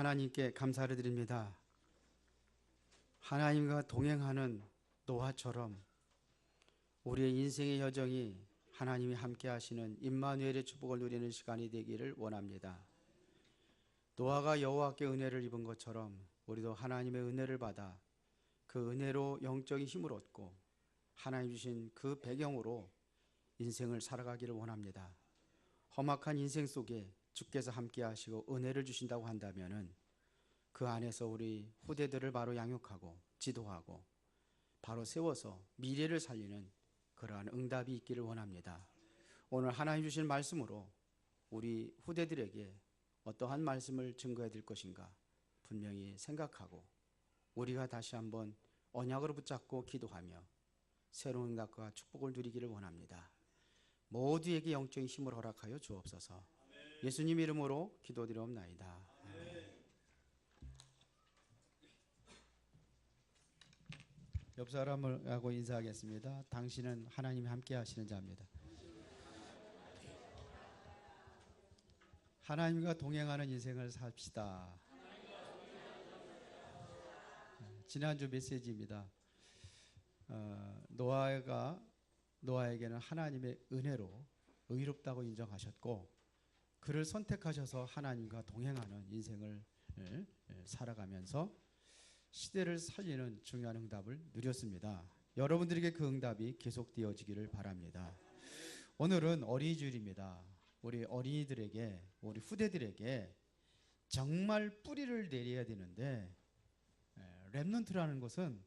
하나님께 감사를 드립니다. 하나님과 동행하는 노아처럼 우리의 인생의 여정이 하나님이 함께 하시는 임마누엘의 축복을 누리는 시간이 되기를 원합니다. 노아가 여호와께 은혜를 입은 것처럼 우리도 하나님의 은혜를 받아 그 은혜로 영적인 힘을 얻고 하나님 주신 그 배경으로 인생을 살아가기를 원합니다. 험악한 인생 속에 주께서 함께 하시고 은혜를 주신다고 한다면 그 안에서 우리 후대들을 바로 양육하고 지도하고 바로 세워서 미래를 살리는 그러한 응답이 있기를 원합니다. 오늘 하나님 주신 말씀으로 우리 후대들에게 어떠한 말씀을 증거해야 될 것인가 분명히 생각하고 우리가 다시 한번 언약으로 붙잡고 기도하며 새로운 응답과 축복을 누리기를 원합니다. 모두에게 영적인 힘을 허락하여 주옵소서. 예수님 이름으로 기도드리옵나이다. 옆 사람을 하고 인사하겠습니다. 당신은 하나님이 함께 하시는 자입니다. 하나님과 동행하는 인생을 삽시다. 지난주 메시지입니다. 노아에게는 하나님의 은혜로 의롭다고 인정하셨고 그를 선택하셔서 하나님과 동행하는 인생을 살아가면서 시대를 살리는 중요한 응답을 누렸습니다. 여러분들에게 그 응답이 계속되어지기를 바랍니다. 오늘은 어린이주일입니다. 우리 어린이들에게, 우리 후대들에게 정말 뿌리를 내려야 되는데 렘넌트라는 것은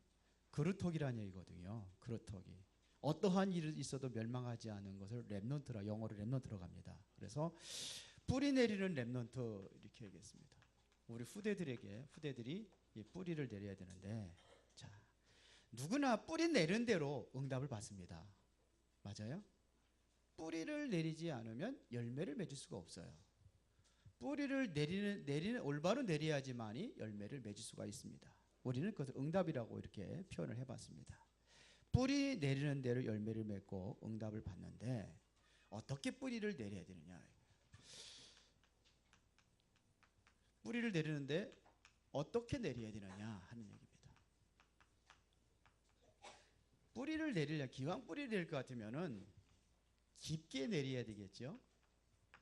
그루터기라는 얘기거든요. 그루터기. 어떠한 일이 있어도 멸망하지 않은 것을 렘넌트라, 영어로 렘넌트라고 합니다. 그래서 뿌리 내리는 렘넌트 이렇게 얘기했습니다. 우리 후대들이 이 뿌리를 내려야 되는데, 자, 누구나 뿌리 내린 대로 응답을 받습니다. 맞아요? 뿌리를 내리지 않으면 열매를 맺을 수가 없어요. 뿌리를 내리는 올바로 내려야지만이 열매를 맺을 수가 있습니다. 우리는 그것을 응답이라고 이렇게 표현을 해봤습니다. 뿌리 내리는 대로 열매를 맺고 응답을 받는데 어떻게 뿌리를 내려야 되느냐? 뿌리를 내리는데 어떻게 내려야 되느냐 하는 얘기입니다. 뿌리를 내리려 기왕 뿌리를 내릴 것 같으면은 깊게 내려야 되겠죠.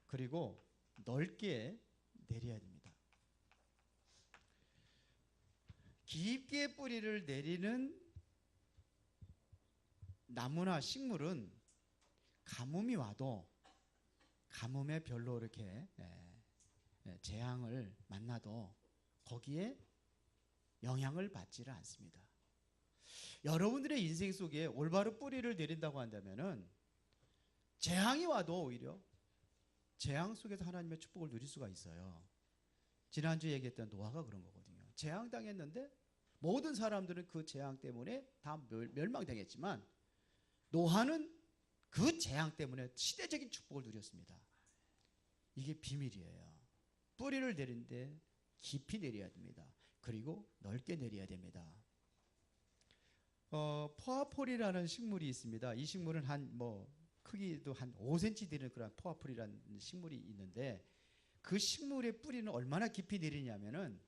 그리고 넓게 내려야 됩니다. 깊게 뿌리를 내리는 나무나 식물은 가뭄이 와도 가뭄에 별로 이렇게 재앙을 만나도 거기에 영향을 받지를 않습니다. 여러분들의 인생 속에 올바로 뿌리를 내린다고 한다면은 재앙이 와도 오히려 재앙 속에서 하나님의 축복을 누릴 수가 있어요. 지난주에 얘기했던 노아가 그런 거거든요. 재앙 당했는데 모든 사람들은 그 재앙 때문에 다 멸망당했지만 노아는 그 재앙 때문에 시대적인 축복을 누렸습니다. 이게 비밀이에요. 뿌리를 내리는데 깊이 내려야 됩니다. 그리고 넓게 내려야 됩니다. 포아폴이라는 식물이 있습니다. 이 식물은 크기도 한 5cm 되는 그런 포아폴이라는 식물이 있는데 그 식물의 뿌리는 얼마나 깊이 내리냐면은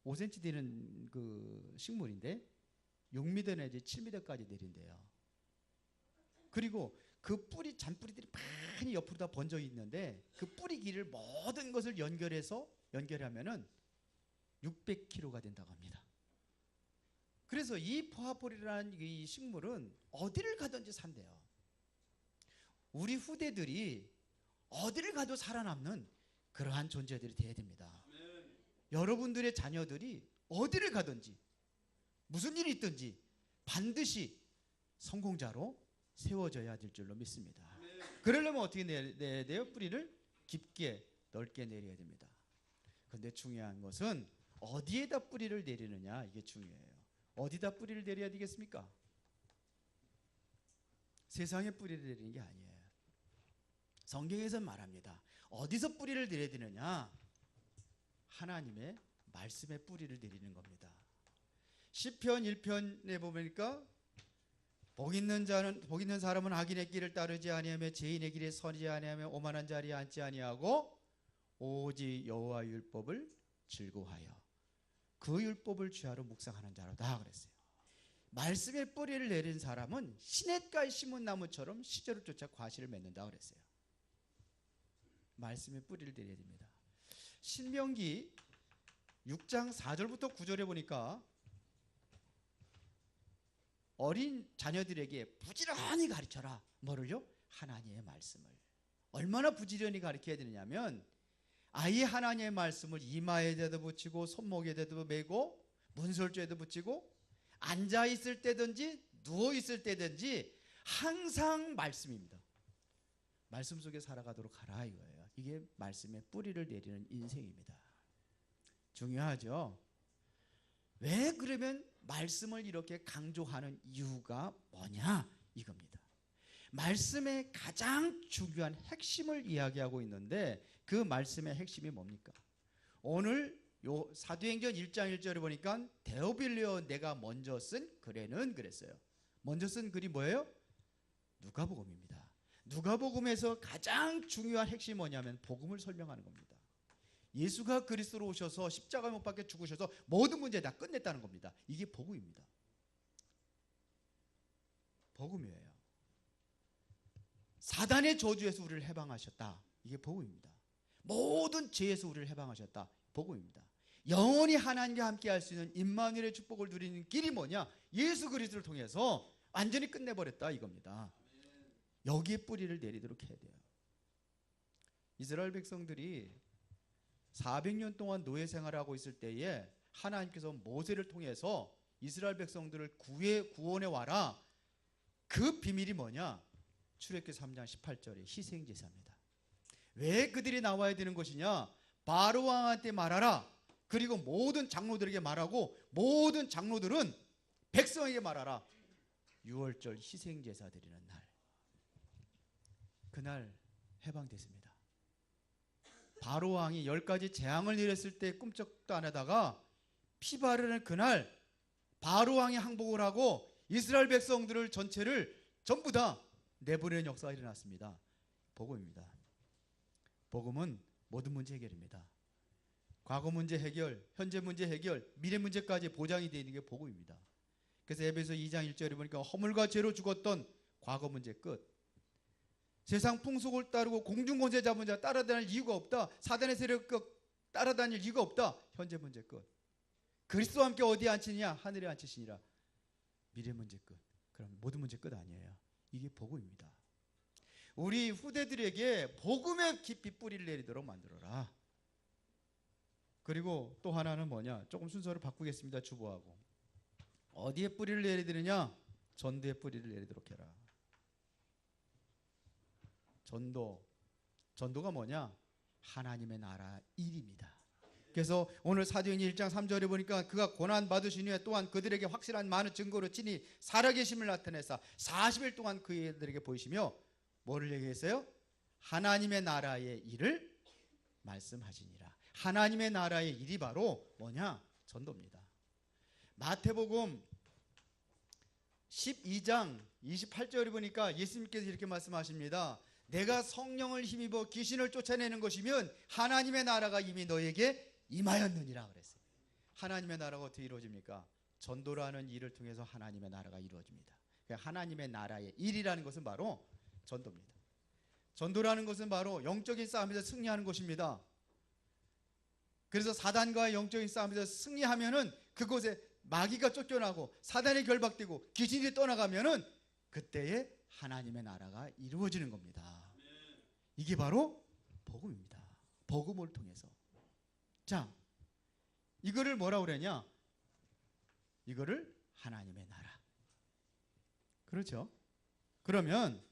5cm 되는 그 식물인데 6m 내지 7m까지 내린대요. 그리고 그 뿌리 잔뿌리들이 많이 옆으로 다 번져 있는데 그 뿌리 길을 모든 것을 연결하면은 600km가 된다고 합니다. 그래서 이 포아폴이라는 이 식물은 어디를 가든지 산대요. 우리 후대들이 어디를 가도 살아남는 그러한 존재들이 되어야 됩니다. 여러분들의 자녀들이 어디를 가든지 무슨 일이 있든지 반드시 성공자로 세워져야 될 줄로 믿습니다. 그러려면 어떻게 내야 돼요? 뿌리를 깊게 넓게 내려야 됩니다. 그런데 중요한 것은 어디에다 뿌리를 내리느냐, 이게 중요해요. 어디다 뿌리를 내려야 되겠습니까? 세상에 뿌리를 내리는 게 아니에요. 성경에서 말합니다. 어디서 뿌리를 내려야 되느냐? 하나님의 말씀에 뿌리를 내리는 겁니다. 시편 1편에 보니까 복 있는 사람은 악인의 길을 따르지 아니하며 죄인의 길에 서지 아니하며 오만한 자리에 앉지 아니하고 오직 여호와 율법을 즐거워하여 그 율법을 주야로 묵상하는 자로다 그랬어요. 말씀의 뿌리를 내린 사람은 시냇가에 심은 나무처럼 시절을 쫓아 과실을 맺는다 그랬어요. 말씀의 뿌리를 내려야 됩니다. 신명기 6장 4절부터 9절에 보니까 어린 자녀들에게 부지런히 가르쳐라. 뭐를요? 하나님의 말씀을. 얼마나 부지런히 가르쳐야 되느냐면 아예 하나님의 말씀을 이마에도 붙이고 손목에도 메고 문설주에도 붙이고 앉아있을 때든지 누워있을 때든지 항상 말씀입니다. 말씀 속에 살아가도록 하라 이거예요. 이게 말씀의 뿌리를 내리는 인생입니다. 중요하죠. 왜 그러면 말씀을 이렇게 강조하는 이유가 뭐냐 이겁니다. 말씀의 가장 중요한 핵심을 이야기하고 있는데 그 말씀의 핵심이 뭡니까? 오늘 요 사도행전 1장 1절에 보니까 데오빌리오 내가 먼저 쓴 글에는 그랬어요. 먼저 쓴 글이 뭐예요? 누가복음입니다. 누가복음에서 가장 중요한 핵심이 뭐냐면 복음을 설명하는 겁니다. 예수가 그리스도로 오셔서 십자가 못 박혀 죽으셔서 모든 문제 다 끝냈다는 겁니다. 이게 복음입니다. 복음이에요. 사단의 저주에서 우리를 해방하셨다. 이게 복음입니다. 모든 죄에서 우리를 해방하셨다. 복음입니다. 영원히 하나님과 함께 할 수 있는 임마누엘의 축복을 누리는 길이 뭐냐? 예수 그리스도를 통해서 완전히 끝내버렸다 이겁니다. 여기에 뿌리를 내리도록 해야 돼요. 이스라엘 백성들이 400년 동안 노예 생활하고 있을 때에 하나님께서 모세를 통해서 이스라엘 백성들을 구원해 와라. 그 비밀이 뭐냐? 출애굽기 3장 18절의 희생제사입니다. 왜 그들이 나와야 되는 것이냐? 바로 왕한테 말하라. 그리고 모든 장로들에게 말하고 모든 장로들은 백성에게 말하라. 6월절 희생제사 드리는 날. 그날 해방됐습니다. 바로 왕이 10가지 재앙을 내렸을 때 꿈쩍도 안 하다가 피 바르는 그날 바로 왕이 항복을 하고 이스라엘 백성들을 전체를 전부 다 내보내는 역사가 일어났습니다. 복음입니다. 복음은 모든 문제 해결입니다. 과거 문제 해결, 현재 문제 해결, 미래 문제까지 보장이 되어 있는 게 복음입니다. 그래서 에베소 2장 1절에 보니까 허물과 죄로 죽었던 과거 문제 끝. 세상 풍속을 따르고 공중권세 잡은 자 따라다닐 이유가 없다. 사단의 세력 따라다닐 이유가 없다. 현재 문제 끝. 그리스도와 함께 어디에 앉히느냐? 하늘에 앉히시니라. 미래 문제 끝. 그럼 모든 문제 끝 아니에요. 이게 복음입니다. 우리 후대들에게 복음의 깊이 뿌리를 내리도록 만들어라. 그리고 또 하나는 뭐냐? 조금 순서를 바꾸겠습니다. 주보하고. 어디에 뿌리를 내려야 되느냐? 전도에 뿌리를 내리도록 해라. 전도가 뭐냐? 하나님의 나라 일입니다. 그래서 오늘 사도행전 1장 3절에 보니까 그가 고난 받으신 후에 또한 그들에게 확실한 많은 증거로 친히 살아계심을 나타내사 40일 동안 그들에게 보이시며 뭐를 얘기했어요? 하나님의 나라의 일을 말씀하시니라. 하나님의 나라의 일이 바로 뭐냐? 전도입니다. 마태복음 12장 28절에 보니까 예수님께서 이렇게 말씀하십니다. 내가 성령을 힘입어 귀신을 쫓아내는 것이면 하나님의 나라가 이미 너에게 임하였느니라 그랬어요. 하나님의 나라가 어떻게 이루어집니까? 전도라는 일을 통해서 하나님의 나라가 이루어집니다. 하나님의 나라의 일이라는 것은 바로 전도입니다. 전도라는 것은 바로 영적인 싸움에서 승리하는 것입니다. 그래서 사단과의 영적인 싸움에서 승리하면은 그곳에 마귀가 쫓겨나고 사단이 결박되고 귀신이 떠나가면은 그때에 하나님의 나라가 이루어지는 겁니다. 이게 바로 복음입니다. 복음을 통해서. 자, 이거를 뭐라고 그러냐? 이거를 하나님의 나라. 그렇죠? 그러면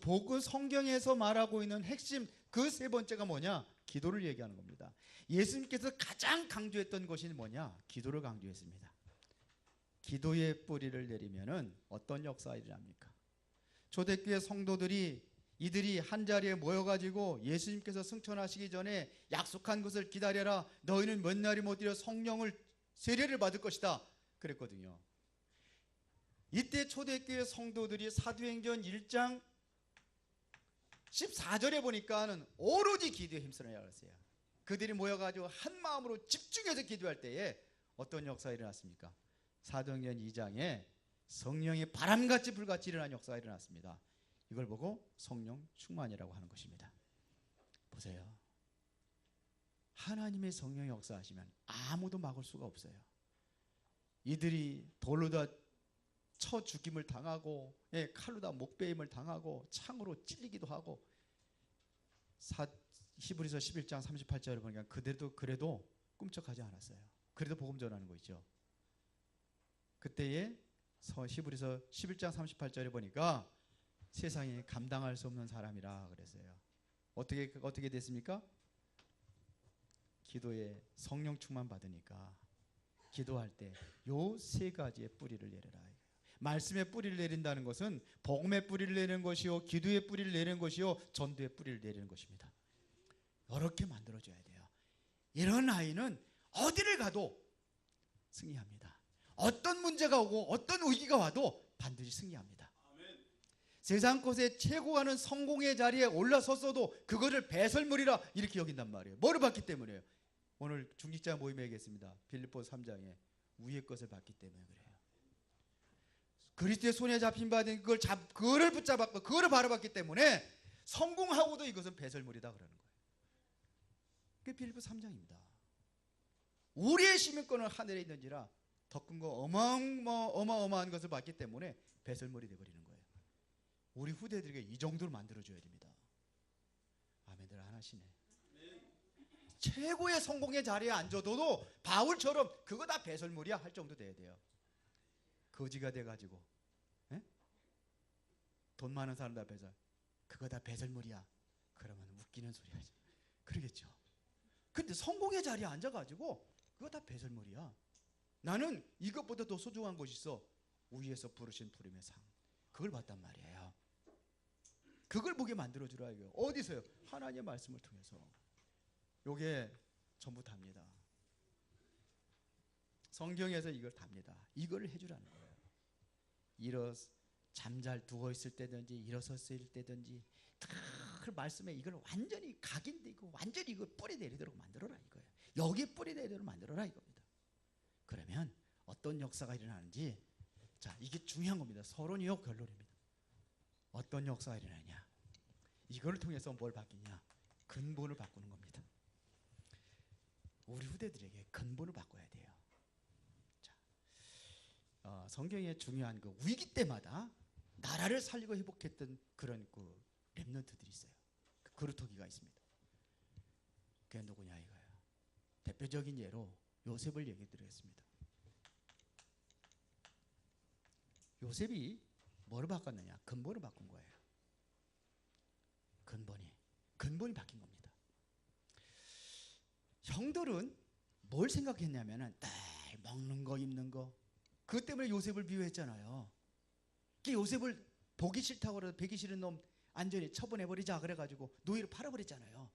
복음 성경에서 말하고 있는 핵심 그 세 번째가 뭐냐? 기도를 얘기하는 겁니다. 예수님께서 가장 강조했던 것이 뭐냐? 기도를 강조했습니다. 기도의 뿌리를 내리면은 어떤 역사가 일어납니까? 초대교회 성도들이 이들이 한자리에 모여가지고 예수님께서 승천하시기 전에 약속한 것을 기다려라. 너희는 몇 날이 못 들여 성령을 세례를 받을 것이다. 그랬거든요. 이때 초대교회 성도들이 사도행전 1장 14절에 보니까는 오로지 기도에 힘쓰느냐고 했어요. 그들이 모여가지고 한 마음으로 집중해서 기도할 때에 어떤 역사가 일어났습니까? 사도행전 2장에 성령이 바람같이 불같이 일어난 역사가 일어났습니다. 이걸 보고 성령 충만이라고 하는 것입니다. 보세요. 하나님의 성령이 역사하시면 아무도 막을 수가 없어요. 이들이 돌로 다 쳐 죽임을 당하고, 칼로 다 목베임을 당하고, 창으로 찔리기도 하고, 히브리서 11장 38절을 보니까 그래도 꿈쩍하지 않았어요. 그래도 복음 전하는 거 있죠. 그때에 히브리서 11장 38절에 보니까 세상에 감당할 수 없는 사람이라 그랬어요. 어떻게 됐습니까? 기도에 성령 충만 받으니까 기도할 때 요 세 가지의 뿌리를 내려라. 말씀의 뿌리를 내린다는 것은 복음의 뿌리를 내리는 것이요, 기도의 뿌리를 내리는 것이요, 전도의 뿌리를 내리는 것입니다. 이렇게 만들어줘야 돼요. 이런 아이는 어디를 가도 승리합니다. 어떤 문제가 오고 어떤 위기가 와도 반드시 승리합니다. 아멘. 세상 곳에 최고하는 성공의 자리에 올라섰어도 그거를 배설물이라 이렇게 여긴단 말이에요. 뭐를 받기 때문에요? 오늘 중직자 모임에 얘기했습니다. 빌립보서 3장에 위의 것을 받기 때문에 그래요. 그리스도의 손에 잡힌 바된 그거를 붙잡았고 그거를 바라봤기 때문에 성공하고도 이것은 배설물이다 그러는 거예요. 그게 빌립보서 3장입니다. 우리의 시민권은 하늘에 있는지라 더 큰 거 어마어마한 것을 받기 때문에 배설물이 되어버리는 거예요. 우리 후대들에게 이 정도로 만들어줘야 됩니다. 아멘들 안 하시네. 최고의 성공의 자리에 앉아도 바울처럼 그거 다 배설물이야 할 정도 돼야 돼요. 거지가 돼가지고 돈 많은 사람들 앞에서 그거 다 배설물이야 그러면 웃기는 소리 하죠. 그러겠죠. 근데 성공의 자리에 앉아가지고 그거 다 배설물이야. 나는 이것보다 더 소중한 것이 있어. 위에서 부르신 부름의 상. 그걸 봤단 말이에요. 그걸 보게 만들어주라 이거예요. 어디서요? 하나님의 말씀을 통해서. 요게 전부 답니다. 성경에서 이걸 답니다. 이걸 해주라는 거예요. 잠잘 누워있을 때든지 일어섰을 때든지 그 말씀에 이걸 완전히 각인되고 완전히 이걸 뿌리 내리도록 만들어라 이거예요. 여기 뿌리 내리도록 만들어라 이겁니다. 그러면 어떤 역사가 일어나는지, 자 이게 중요한 겁니다. 서론이요 결론입니다. 어떤 역사가 일어나냐, 이걸 통해서 뭘 바뀌냐, 근본을 바꾸는 겁니다. 우리 후대들에게 근본을 바꿔야 돼요. 자, 성경에 중요한 그 위기 때마다 나라를 살리고 회복했던 그런 그 렘넌트들이 있어요. 그 그루터기가 있습니다. 그게 누구냐 이거예요. 대표적인 예로 요셉을 얘기 드리겠습니다. 요셉이 뭘 바꿨느냐? 근본을 바꾼 거예요. 근본이 바뀐 겁니다. 형들은 뭘 생각했냐면은 딱 먹는 거 입는 거 그것 때문에 요셉을 비유했잖아요. 요셉을 보기 싫다고 그래서 배기 싫은 놈 안전히 처분해버리자 그래가지고 노예로 팔아버렸잖아요.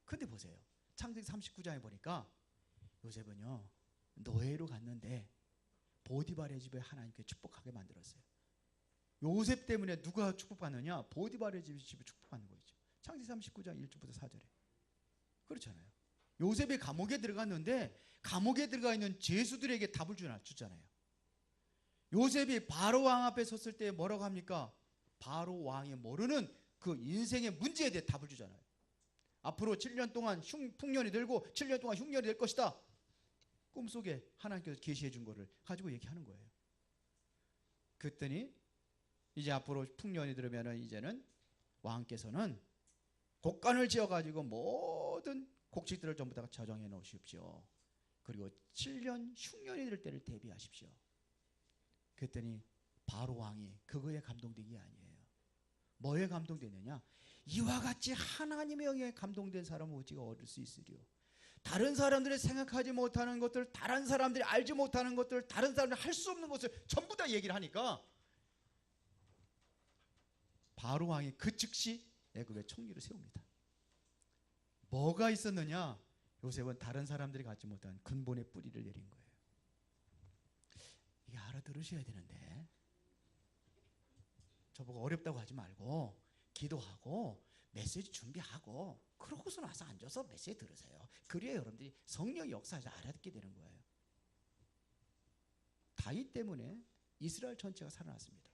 근데 보세요. 창세기 39장에 보니까 요셉은요 노예로 갔는데 보디발의 집에 하나님께 축복하게 만들었어요. 요셉 때문에 누가 축복받느냐? 보디발의 집에 축복받는 거죠. 창세기 39장 1절부터 4절에 그렇잖아요. 요셉이 감옥에 들어갔는데 감옥에 들어가 있는 죄수들에게 답을 주잖아요. 요셉이 바로 왕 앞에 섰을 때 뭐라고 합니까? 바로 왕이 모르는 그 인생의 문제에 대해 답을 주잖아요. 앞으로 7년 동안 풍년이 들고 7년 동안 흉년이 될 것이다. 꿈속에 하나님께서 계시해 준 거를 가지고 얘기하는 거예요. 그랬더니 이제 앞으로 풍년이 들으면은 이제는 왕께서는 곡간을 지어가지고 모든 곡식들을 전부 다 저장해 놓으십시오. 그리고 7년 흉년이 될 때를 대비하십시오. 그랬더니 바로 왕이 그거에 감동된 게 아니에요. 뭐에 감동되느냐? 이와 같이 하나님의 영에 감동된 사람은 어찌가 얻을 수 있으리요. 다른 사람들이 생각하지 못하는 것들, 다른 사람들이 알지 못하는 것들, 다른 사람들이 할 수 없는 것을 전부 다 얘기를 하니까 바로 왕이 그 즉시 애굽의 총리를 세웁니다. 뭐가 있었느냐? 요셉은 다른 사람들이 갖지 못한 근본의 뿌리를 내린 거예요. 이게 알아들으셔야 되는데 저보고 어렵다고 하지 말고 기도하고 메시지 준비하고 그러고서 나서 앉아서 메시지 들으세요. 그래야 여러분들이 성령의 역사에서 알아듣게 되는 거예요. 다윗 때문에 이스라엘 전체가 살아났습니다.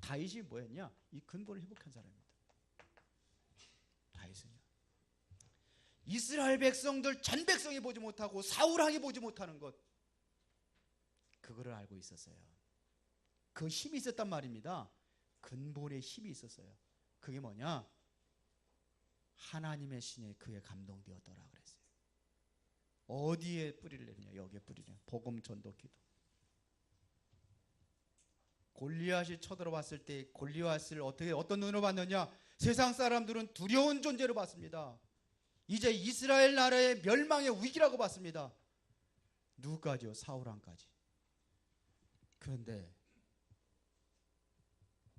다윗이 뭐였냐? 이 근본을 회복한 사람입니다. 다윗은요, 이스라엘 백성들 전 백성이 보지 못하고 사울왕이 보지 못하는 것, 그거를 알고 있었어요. 그 힘이 있었단 말입니다. 근본의 힘이 있었어요. 그게 뭐냐? 하나님의 신에 그에 감동되었더라 그랬어요. 어디에 뿌리를 내리냐? 여기에 뿌리를 내리냐? 복음 전도 기도. 골리앗이 쳐들어왔을 때 골리앗을 어떤 눈으로 봤느냐? 세상 사람들은 두려운 존재로 봤습니다. 이제 이스라엘 나라의 멸망의 위기라고 봤습니다. 누구까지요? 사울왕까지. 그런데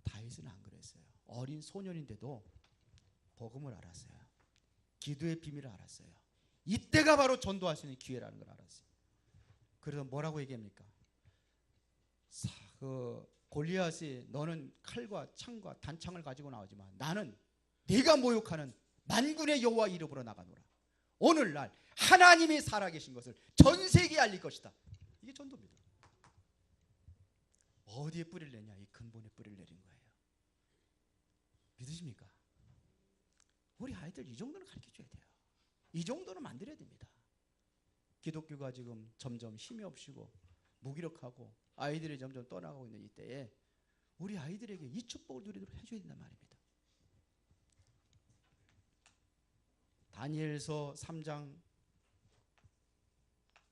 다윗은 안 그랬어요. 어린 소년인데도 복음을 알았어요. 기도의 비밀을 알았어요. 이때가 바로 전도할 수 있는 기회라는 걸 알았어요. 그래서 뭐라고 얘기합니까? 골리앗이 너는 칼과 창과 단창을 가지고 나오지만 나는 네가 모욕하는 만군의 여호와 이름으로 나가노라. 오늘날 하나님이 살아계신 것을 전 세계에 알릴 것이다. 이게 전도입니다. 어디에 뿌리를 내냐? 이 근본에 뿌리를 내린 거예요. 믿으십니까? 우리 아이들 이 정도는 가르쳐줘야 돼요. 이 정도는 만들어야 됩니다. 기독교가 지금 점점 힘이 없이고 무기력하고 아이들이 점점 떠나가고 있는 이때에 우리 아이들에게 이 축복을 누리도록 해줘야 된단 말입니다. 다니엘서 3장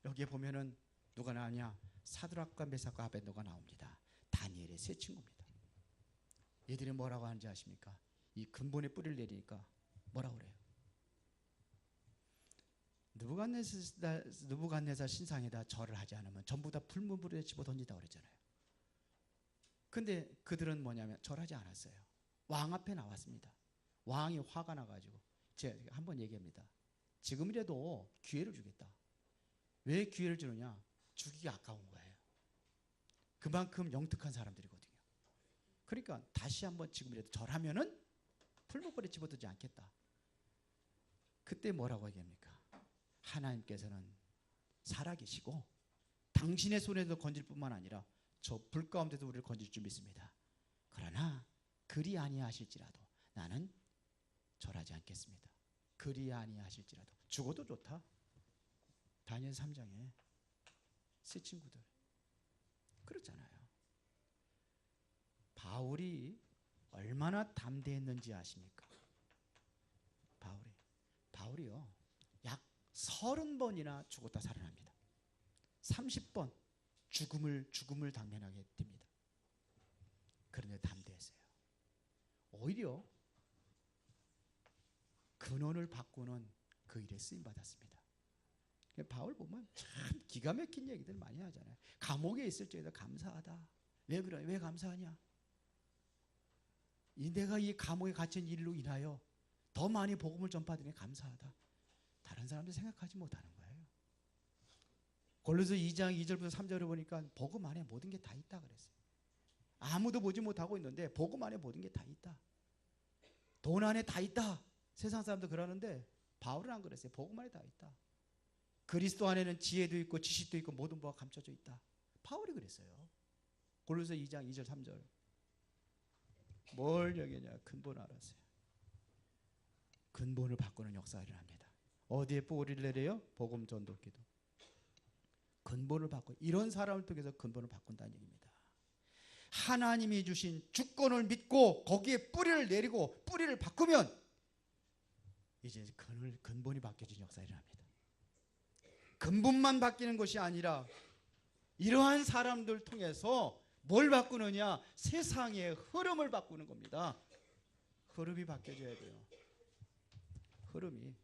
여기에 보면은 누가 나오냐? 사드락과 메삭과 아벤노가 나옵니다. 다니엘의 세 친구입니다. 얘들이 뭐라고 하는지 아십니까? 이 근본에 뿌리를 내리니까 뭐라고 그래요? 느부갓네살 신상에다 절을 하지 않으면 전부 다 불문불에 집어 던진다고 그랬잖아요. 근데 그들은 뭐냐면 절하지 않았어요. 왕 앞에 나왔습니다. 왕이 화가 나가지고 제가 한번 얘기합니다. 지금이라도 기회를 주겠다. 왜 기회를 주느냐? 죽이기 아까운 거예요. 그만큼 영특한 사람들이거든요. 그러니까 다시 한번 지금이라도 절하면은 풀무불에 집어넣지 않겠다. 그때 뭐라고 얘기합니까? 하나님께서는 살아계시고 당신의 손에서 건질 뿐만 아니라 저 불 가운데도 우리를 건질 줄 믿습니다. 그러나 그리 아니하실지라도 나는 절하지 않겠습니다. 그리 아니하실지라도 죽어도 좋다. 다니엘 3장에 세 친구들 그렇잖아요. 바울이 얼마나 담대했는지 아십니까? 바울이요 약 30번이나 죽었다 살아납니다. 30번 죽음을 당면하게 됩니다. 그런데 담대했어요. 오히려 근원을 바꾸는 그 일에 쓰임 받았습니다. 바울 보면 참 기가 막힌 얘기들 많이 하잖아요. 감옥에 있을 적에도 감사하다. 왜 그래? 왜 감사하냐? 내가 이 감옥에 갇힌 일로 인하여 더 많이 복음을 전파하더니 감사하다. 다른 사람들 생각하지 못하는 거예요. 골로새 2장 2절부터 3절을 보니까 복음 안에 모든 게 다 있다 그랬어요. 아무도 보지 못하고 있는데 복음 안에 모든 게 다 있다. 돈 안에 다 있다. 세상 사람도 그러는데 바울은 안 그랬어요. 복음 안에 다 있다. 그리스도 안에는 지혜도 있고 지식도 있고 모든 바가 감춰져 있다. 바울이 그랬어요. 골로새 2장 2절 3절. 뭘 얘기하냐? 근본 알았어요. 근본을 바꾸는 역사가 일어납니다. 어디에 뿌리를 내려요? 복음 전도 기도. 근본을 바꿔. 이런 사람을 통해서 근본을 바꾼다는 얘기입니다. 하나님이 주신 주권을 믿고 거기에 뿌리를 내리고 뿌리를 바꾸면 이제 근본이 바뀌어진 역사가 일어납니다. 근본만 바뀌는 것이 아니라 이러한 사람들 통해서 뭘 바꾸느냐? 세상의 흐름을 바꾸는 겁니다. 흐름이 바뀌어져야 돼요. 흐름이.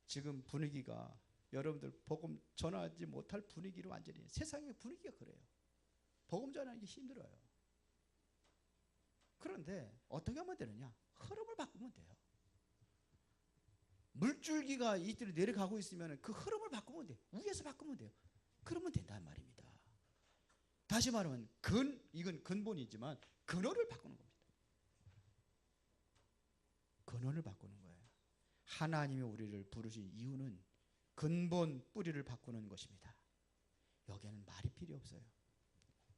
지금 분위기가 여러분들 복음 전하지 못할 분위기로 완전히 세상의 분위기가 그래요. 복음 전하는 게 힘들어요. 그런데 어떻게 하면 되느냐? 흐름을 바꾸면 돼요. 물줄기가 이들이 내려가고 있으면 그 흐름을 바꾸면 돼요. 위에서 바꾸면 돼요. 그러면 된다는 말입니다. 다시 말하면 이건 근본이지만 근원을 바꾸는 겁니다. 근원을 바꾸는 거예요. 하나님이 우리를 부르신 이유는 근본 뿌리를 바꾸는 것입니다. 여기에는 말이 필요 없어요.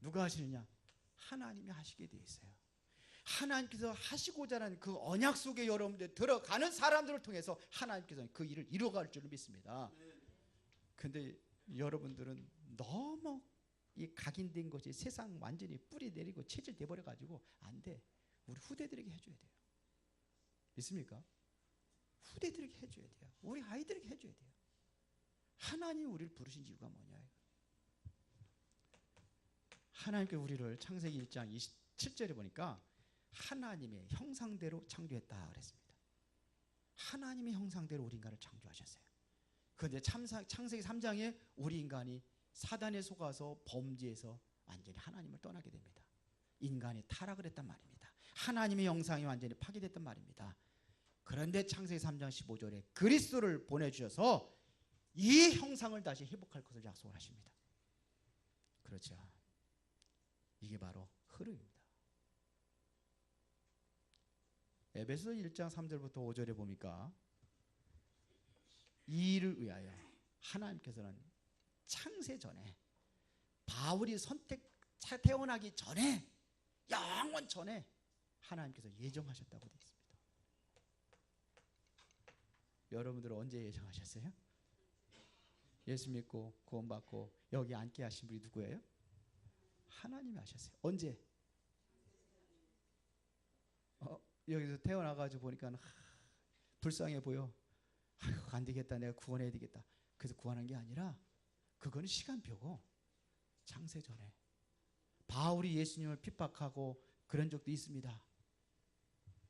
누가 하시느냐? 하나님이 하시게 돼 있어요. 하나님께서 하시고자 하는 그 언약 속에 여러분들 들어가는 사람들을 통해서 하나님께서는 그 일을 이루어갈 줄을 믿습니다. 근데 여러분들은 너무 이 각인된 것이 세상 완전히 뿌리 내리고 체질 돼버려 가지고 안 돼. 우리 후대들에게 해줘야 돼요. 믿습니까? 후대들에게 해줘야 돼요. 우리 아이들에게 해줘야 돼요. 하나님이 우리를 부르신 이유가 뭐냐? 하나님께서 우리를 창세기 1장 27절에 보니까 하나님의 형상대로 창조했다 그랬습니다. 하나님의 형상대로 우리 인간을 창조하셨어요. 그런데 창세기 3장에 우리 인간이 사단에 속아서 범죄해서 완전히 하나님을 떠나게 됩니다. 인간이 타락을 했단 말입니다. 하나님의 형상이 완전히 파괴됐단 말입니다. 그런데 창세기 3장 15절에 그리스도를 보내주셔서 이 형상을 다시 회복할 것을 약속을 하십니다. 그렇죠. 이게 바로 흐름입니다. 에베소 1장 3절부터 5절에 보니까 이 일을 위하여 하나님께서는 창세 전에 바울이 태어나기 전에 영원 전에 하나님께서 예정하셨다고 되어 있습니다. 여러분들은 언제 예정하셨어요? 예수 믿고 구원받고 여기 앉게 하신 분이 누구예요? 하나님이 하셨어요. 언제? 여기서 태어나가지고 보니까 불쌍해 보여. 아이고, 안 되겠다. 내가 구원해야 되겠다. 그래서 구원한 게 아니라 그거는 시간표고 창세 전에 바울이 예수님을 핍박하고 그런 적도 있습니다.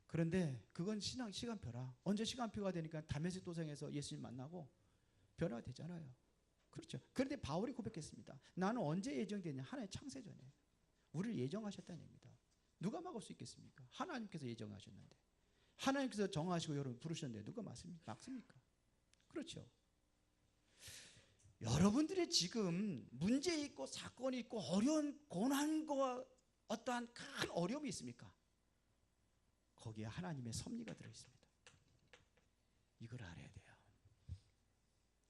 그런데 그건 시간표라. 언제 시간표가 되니까 다메섹 도상에서 예수님 만나고 변화가 되잖아요. 그렇죠. 그런데 바울이 고백했습니다. 나는 언제 예정되냐? 하나님 창세 전에 우리를 예정하셨다는 얘기입니다. 누가 막을 수 있겠습니까? 하나님께서 예정하셨는데, 하나님께서 정하시고 여러분 부르셨는데 누가 막습니까? 그렇죠. 여러분들이 지금 문제 있고 사건이 있고 어려운 고난과 어떠한 큰 어려움이 있습니까? 거기에 하나님의 섭리가 들어있습니다. 이걸 알아야 돼요.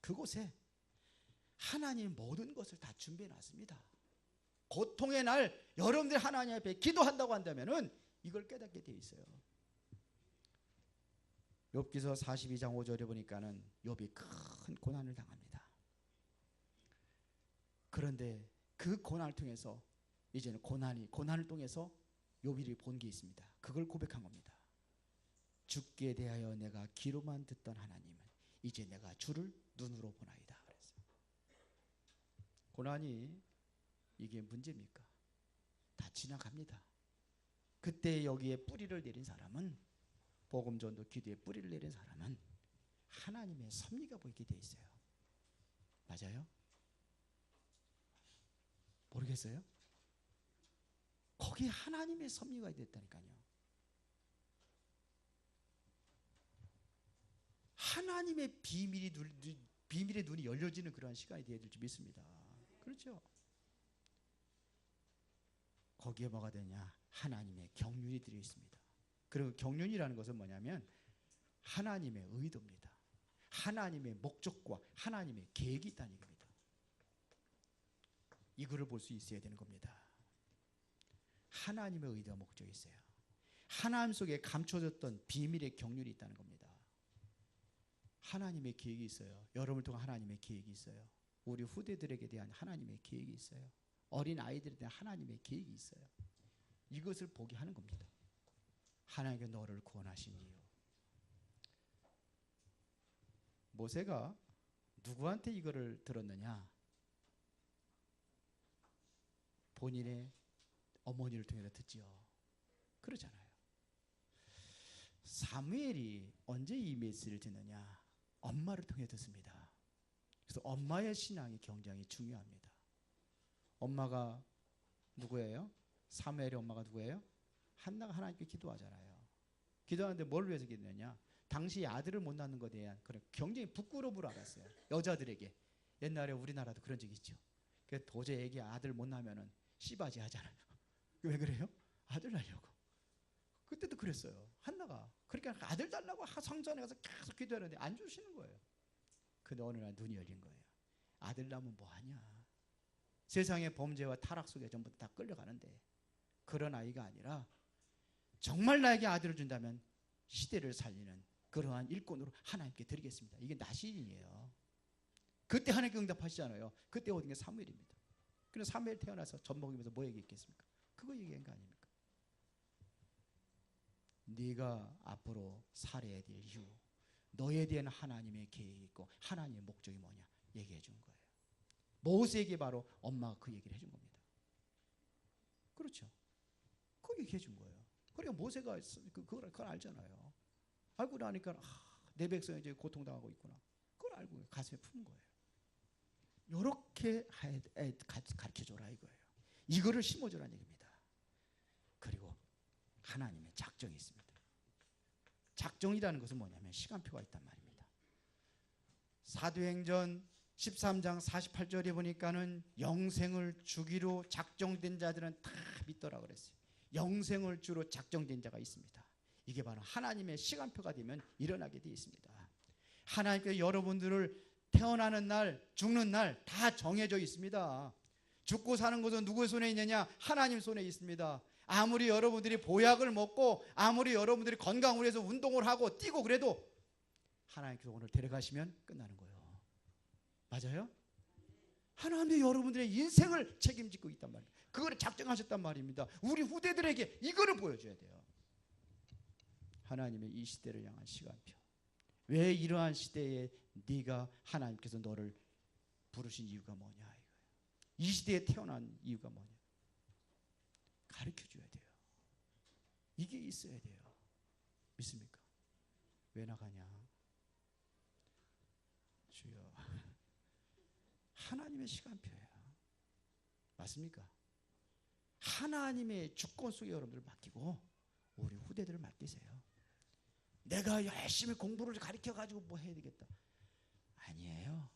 그곳에 하나님 모든 것을 다 준비해 놨습니다. 고통의 날 여러분들이 하나님 앞에 기도한다고 한다면은 이걸 깨닫게 되어 있어요. 욥기서 42장 5절에 보니까는 욥이 큰 고난을 당합니다. 그런데 그 고난을 통해서 이제는 고난을 통해서 욥이 본 게 있습니다. 그걸 고백한 겁니다. 죽기에 대하여 내가 귀로만 듣던 하나님은 이제 내가 주를 눈으로 보나이다. 그래서 고난이 이게 문제입니까? 다 지나갑니다. 그때 여기에 뿌리를 내린 사람은, 복음전도 기도에 뿌리를 내린 사람은 하나님의 섭리가 보이게 돼 있어요. 맞아요? 모르겠어요? 거기에 하나님의 섭리가 됐다니까요. 하나님의 비밀의 눈이 열려지는 그러한 시간이 되어야 될 줄 믿습니다. 그렇죠? 거기에 뭐가 되냐? 하나님의 경륜이 들어 있습니다. 그리고 경륜이라는 것은 뭐냐면 하나님의 의도입니다. 하나님의 목적과 하나님의 계획이 있다는 얘기입니다. 이거를 볼 수 있어야 되는 겁니다. 하나님의 의도와 목적이 있어요. 하나님 속에 감춰졌던 비밀의 경륜이 있다는 겁니다. 하나님의 계획이 있어요. 여러분을 통한 하나님의 계획이 있어요. 우리 후대들에게 대한 하나님의 계획이 있어요. 어린 아이들에 대한 하나님의 계획이 있어요. 이것을 보게 하는 겁니다. 하나님께 너를 구원하신 이유. 모세가 누구한테 이거를 들었느냐? 본인의 어머니를 통해서 듣지요. 그러잖아요. 사무엘이 언제 이 메시지를 듣느냐? 엄마를 통해 듣습니다. 그래서 엄마의 신앙이 굉장히 중요합니다. 엄마가 누구예요? 사무엘의 엄마가 누구예요? 한나가 하나님께 기도하잖아요. 기도하는데 뭘 위해서 기도했냐? 당시 아들을 못 낳는 것에 대한 그런 굉장히 부끄러움을 알았어요. 여자들에게. 옛날에 우리나라도 그런 적이 있죠. 도저히 애기 아들 못 낳으면은 씨바지 하잖아요. 왜 그래요? 아들 낳으려고. 그때도 그랬어요. 한나가. 그러니까 아들 달라고 성전에 가서 계속 기도하는데 안 주시는 거예요. 근데 어느 날 눈이 열린 거예요. 아들 낳으면 뭐하냐. 세상의 범죄와 타락 속에 전부 다 끌려가는데 그런 아이가 아니라 정말 나에게 아들을 준다면 시대를 살리는 그러한 일꾼으로 하나님께 드리겠습니다. 이게 나시린이에요. 그때 하나님께 응답하시잖아요. 그때 얻은 게 사무엘입니다. 그래서 사무엘 태어나서 젖 먹이면서 뭐 얘기했겠습니까? 그거 얘기한 거 아닙니까? 네가 앞으로 살아야 될 이유, 너에 대한 하나님의 계획이 있고 하나님의 목적이 뭐냐 얘기해 준 거예요. 모세에게 바로 엄마가 그 얘기를 해준 겁니다. 그렇죠. 그 얘기해 준 거예요. 그러니까 모세가 그걸 알잖아요. 알고 나니까 내 백성이 이제 고통당하고 있구나. 그걸 알고 가슴에 푸는 거예요. 이렇게 가르쳐줘라 이거예요. 이거를 심어줘라는 얘기입니다. 그리고 하나님의 작정이 있습니다. 작정이라는 것은 뭐냐면 시간표가 있단 말입니다. 사도행전 13장 48절에 보니까는 영생을 주기로 작정된 자들은 다 믿더라 그랬어요. 영생을 주로 작정된 자가 있습니다. 이게 바로 하나님의 시간표가 되면 일어나게 되어 있습니다. 하나님께서 여러분들을 태어나는 날, 죽는 날 다 정해져 있습니다. 죽고 사는 것은 누구의 손에 있느냐? 하나님 손에 있습니다. 아무리 여러분들이 보약을 먹고 아무리 여러분들이 건강을 위해서 운동을 하고 뛰고 그래도 하나님께서 오늘 데려가시면 끝나는 거예요. 맞아요? 하나님이 여러분들의 인생을 책임지고 있단 말이에요. 그걸 작정하셨단 말입니다. 우리 후대들에게 이거를 보여줘야 돼요. 하나님의 이 시대를 향한 시간표. 왜 이러한 시대에 네가 하나님께서 너를 부르신 이유가 뭐냐 이거예요. 이 시대에 태어난 이유가 뭐냐. 가르쳐줘야 돼요. 이게 있어야 돼요. 믿습니까? 왜 나가냐? 주여. 하나님의 시간표예요. 맞습니까? 하나님의 주권 속에 여러분들을 맡기고 우리 후대들을 맡기세요. 내가 열심히 공부를 가르쳐가지고 뭐 해야 되겠다. 아니에요.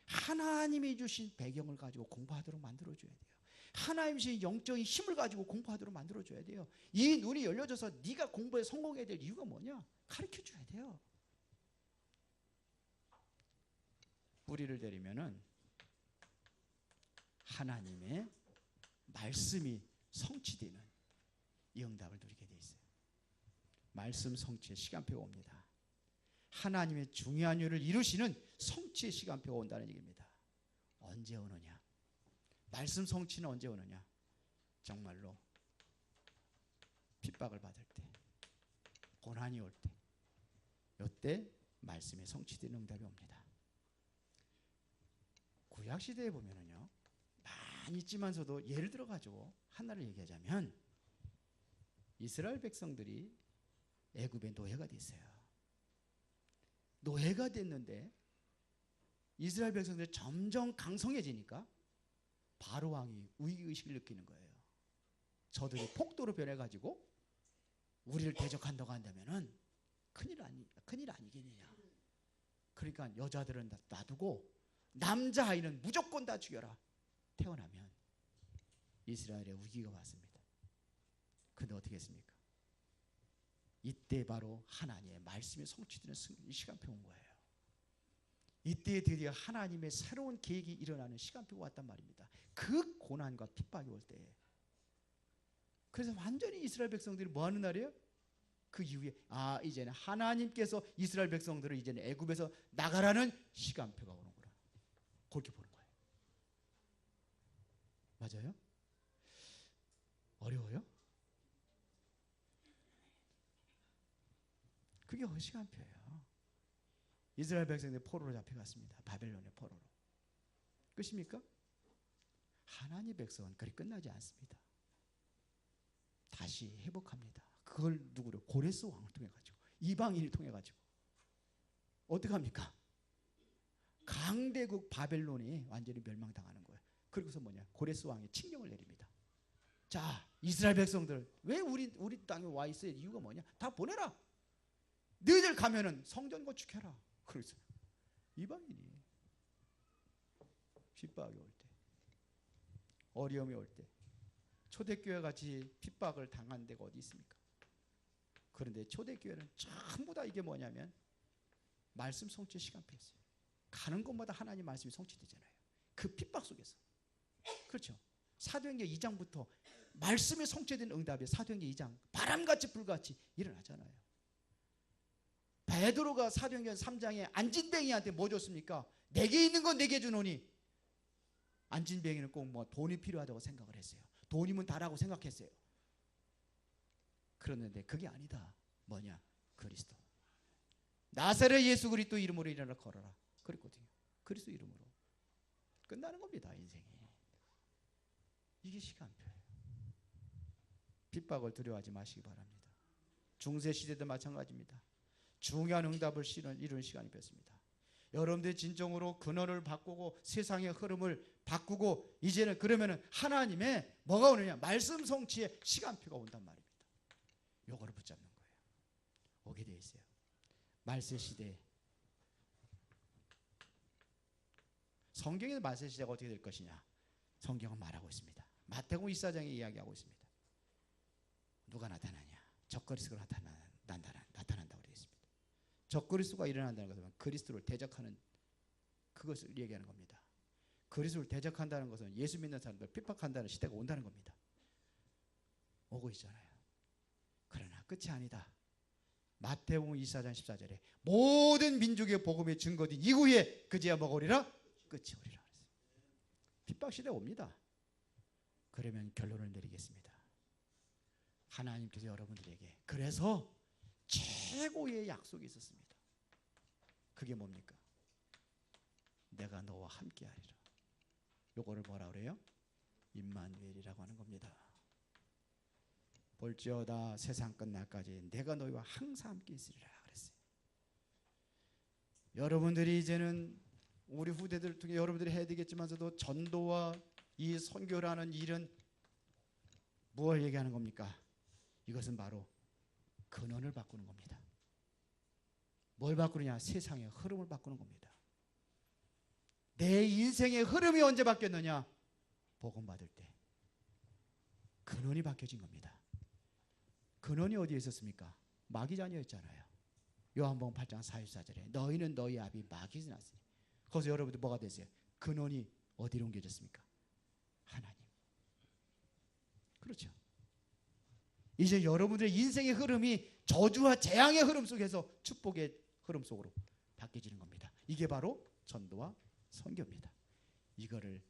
하나님이 주신 배경을 가지고 공부하도록 만들어줘야 돼요. 하나님이 주신 영적인 힘을 가지고 공부하도록 만들어줘야 돼요. 이 눈이 열려져서 네가 공부에 성공해야 될 이유가 뭐냐? 가르쳐줘야 돼요. 뿌리를 내리면은 하나님의 말씀이 성취되는 이 응답을 누리게 돼 있어요. 말씀 성취의 시간표가 옵니다. 하나님의 중요한 일을 이루시는 성취의 시간표가 온다는 얘기입니다. 언제 오느냐? 말씀 성취는 언제 오느냐? 정말로 핍박을 받을 때, 고난이 올 때, 이때 말씀의 성취되는 응답이 옵니다. 구약시대에 보면은요, 많이 있지만서도 예를 들어가지고 하나를 얘기하자면 이스라엘 백성들이 애굽의 노예가 됐어요. 노예가 됐는데 이스라엘 백성들이 점점 강성해지니까 바로 왕이 위기의식을 느끼는 거예요. 저들이 폭도로 변해가지고 우리를 대적한다고 한다면은 큰일 아니겠느냐. 그러니까 여자들은 다 놔두고 남자아이는 무조건 다 죽여라. 태어나면 이스라엘의 위기가 왔습니다. 근데 어떻게 했습니까? 이때 바로 하나님의 말씀이 성취되는 시간표가 온 거예요. 이때 드디어 하나님의 새로운 계획이 일어나는 시간표가 왔단 말입니다. 그 고난과 핍박이 올 때. 그래서 완전히 이스라엘 백성들이 뭐 하는 날이에요? 그 이후에 이제는 하나님께서 이스라엘 백성들을 이제는 애굽에서 나가라는 시간표가 오는구나. 그렇게 보는 거예요. 맞아요? 어려워요? 그게 시간표예요. 이스라엘 백성들이 포로로 잡혀갔습니다. 바벨론의 포로로. 끝입니까? 하나님의 백성은 그리 끝나지 않습니다. 다시 회복합니다. 그걸 누구를? 고레스 왕을 통해 가지고, 이방인을 통해 가지고 어떻게 합니까? 강대국 바벨론이 완전히 멸망당하는 거예요. 그리고서 뭐냐? 고레스 왕이 칙령을 내립니다. 자, 이스라엘 백성들 왜 우리 땅에 와 있어야 이유가 뭐냐? 다 보내라. 너희들 가면은 성전 건축해라. 그래서 이방인이 핍박이 올 때, 어려움이 올 때, 초대교회 같이 핍박을 당한 데가 어디 있습니까? 그런데 초대교회는 전부 다 이게 뭐냐면 말씀 성취 시간표였어요. 가는 곳마다 하나님 말씀이 성취되잖아요. 그 핍박 속에서. 그렇죠. 사도행전 2장부터 말씀이 성취된 응답이 사도행전 2장 바람같이 불같이 일어나잖아요. 베드로가 사도행전 3장에 안진뱅이한테 뭐 줬습니까? 내게 있는 건 내게 주노니. 안진뱅이는 꼭 뭐 돈이 필요하다고 생각을 했어요. 돈이면 다라고 생각했어요. 그랬는데 그게 아니다. 뭐냐? 그리스도. 나사렛 예수 그리스도 이름으로 일어나 걸어라. 그랬거든요. 그리스도 이름으로. 끝나는 겁니다. 인생이. 이게 시간표예요. 핍박을 두려워하지 마시기 바랍니다. 중세 시대도 마찬가지입니다. 중요한 응답을 이루는 시간이 됐습니다. 여러분들이 진정으로 근원을 바꾸고 세상의 흐름을 바꾸고 이제는 그러면은 하나님의 뭐가 오느냐? 말씀 성취의 시간표가 온단 말입니다. 요거를 붙잡는 거예요. 오게 돼 있어요. 말세 시대. 성경에서 말세 시대가 어떻게 될 것이냐? 성경은 말하고 있습니다. 마태복음 24장에 이야기하고 있습니다. 누가 나타나냐? 적그리스도가 나타난다고 되어 있습니다. 적그리스도가 일어난다는 것은 그리스도를 대적하는 그것을 얘기하는 겁니다. 그리스도를 대적한다는 것은 예수 믿는 사람들 핍박한다는 시대가 온다는 겁니다. 오고 있잖아요. 그러나 끝이 아니다. 마태복음 24장 14절에 모든 민족의 복음에 증거된 이후에 그제야 뭐가 오리라? 끝이 오리라. 핍박 시대 옵니다. 그러면 결론을 내리겠습니다. 하나님께서 여러분들에게 그래서 최고의 약속이 있었습니다. 그게 뭡니까? 내가 너와 함께하리라. 요거를 뭐라 그래요? 임마누엘이라고 하는 겁니다. 볼지어다 세상 끝날까지 내가 너희와 항상 함께 있으리라 그랬어요. 여러분들이 이제는 우리 후대들을 통해 여러분들이 해야 되겠지만서도 전도와 이 선교라는 일은 무엇을 얘기하는 겁니까? 이것은 바로 근원을 바꾸는 겁니다. 뭘 바꾸느냐? 세상의 흐름을 바꾸는 겁니다. 내 인생의 흐름이 언제 바뀌었느냐? 복음 받을 때 근원이 바뀌어진 겁니다. 근원이 어디에 있었습니까? 마귀 자녀였잖아요. 요한복음 8장 44절에 너희는 너희 아비 마귀에서 났으니. 거기서 여러분들 뭐가 됐어요? 근원이 어디로 옮겨졌습니까? 하나님. 그렇죠. 이제 여러분들의 인생의 흐름이 저주와 재앙의 흐름 속에서 축복의 흐름 속으로 바뀌어지는 겁니다. 이게 바로 전도와 선교입니다. 이거를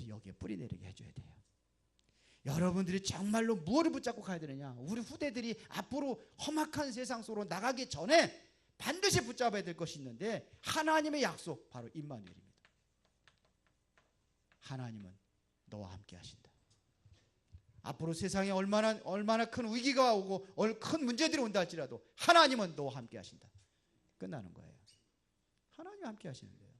여기에 뿌리 내리게 해줘야 돼요. 여러분들이 정말로 무엇을 붙잡고 가야 되느냐? 우리 후대들이 앞으로 험악한 세상 속으로 나가기 전에 반드시 붙잡아야 될 것이 있는데 하나님의 약속, 바로 임마누엘입니다. 하나님은 너와 함께 하신다. 앞으로 세상에 얼마나 큰 위기가 오고 큰 문제들이 온다 할지라도 하나님은 너와 함께 하신다. 끝나는 거예요. 하나님 함께 하시는 거예요.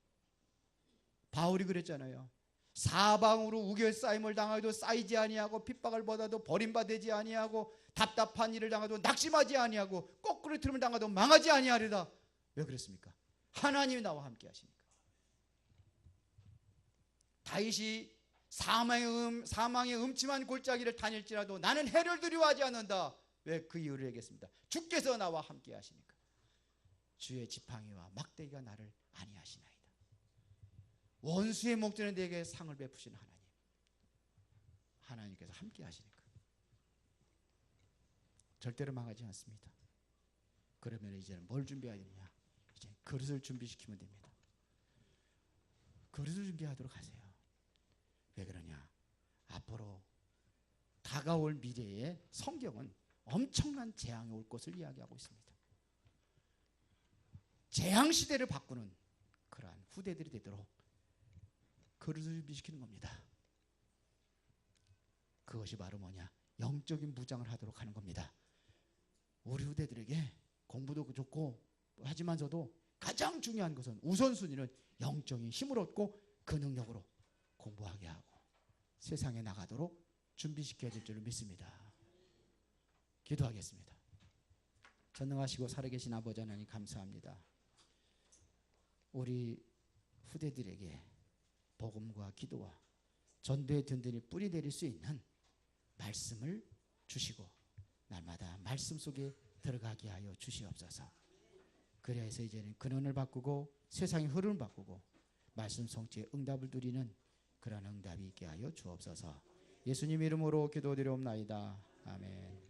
바울이 그랬잖아요. 사방으로 우겨싸임을 당하여도 쌓이지 아니하고 핍박을 받아도 버림받지 아니하고 답답한 일을 당하도 낙심하지 아니하고 거꾸로 틀음을 당하도 망하지 아니하리다. 왜 그랬습니까? 하나님이 나와 함께 하시니까. 다윗이 사망의 음침한 골짜기를 다닐지라도 나는 해를 두려워하지 않는다. 왜 그 이유를 얘기했습니다. 주께서 나와 함께 하시니까. 주의 지팡이와 막대기가 나를 안위하시나이다. 원수의 목전에 내게 상을 베푸시는 하나님. 하나님께서 함께 하시니까 절대로 망하지 않습니다. 그러면 이제는 뭘 준비해야 되느냐? 이제 그릇을 준비시키면 됩니다. 그릇을 준비하도록 하세요. 왜 그러냐? 앞으로 다가올 미래에 성경은 엄청난 재앙이 올 것을 이야기하고 있습니다. 재앙 시대를 바꾸는 그러한 후대들이 되도록 그릇을 준비시키는 겁니다. 그것이 바로 뭐냐? 영적인 무장을 하도록 하는 겁니다. 우리 후대들에게 공부도 좋고 하지만서도 가장 중요한 것은 우선순위는 영적인 힘을 얻고 그 능력으로 공부하게 하고 세상에 나가도록 준비시켜야 될 줄을 믿습니다. 기도하겠습니다. 전능하시고 살아계신 아버지 하나님 감사합니다. 우리 후대들에게 복음과 기도와 전도의 든든히 뿌리 내릴 수 있는 말씀을 주시고 날마다 말씀 속에 들어가게 하여 주시옵소서. 그래서 이제는 근원을 바꾸고 세상의 흐름을 바꾸고 말씀 성취의 응답을 누리는 그런 응답이 있게 하여 주옵소서. 예수님 이름으로 기도드리옵나이다. 아멘.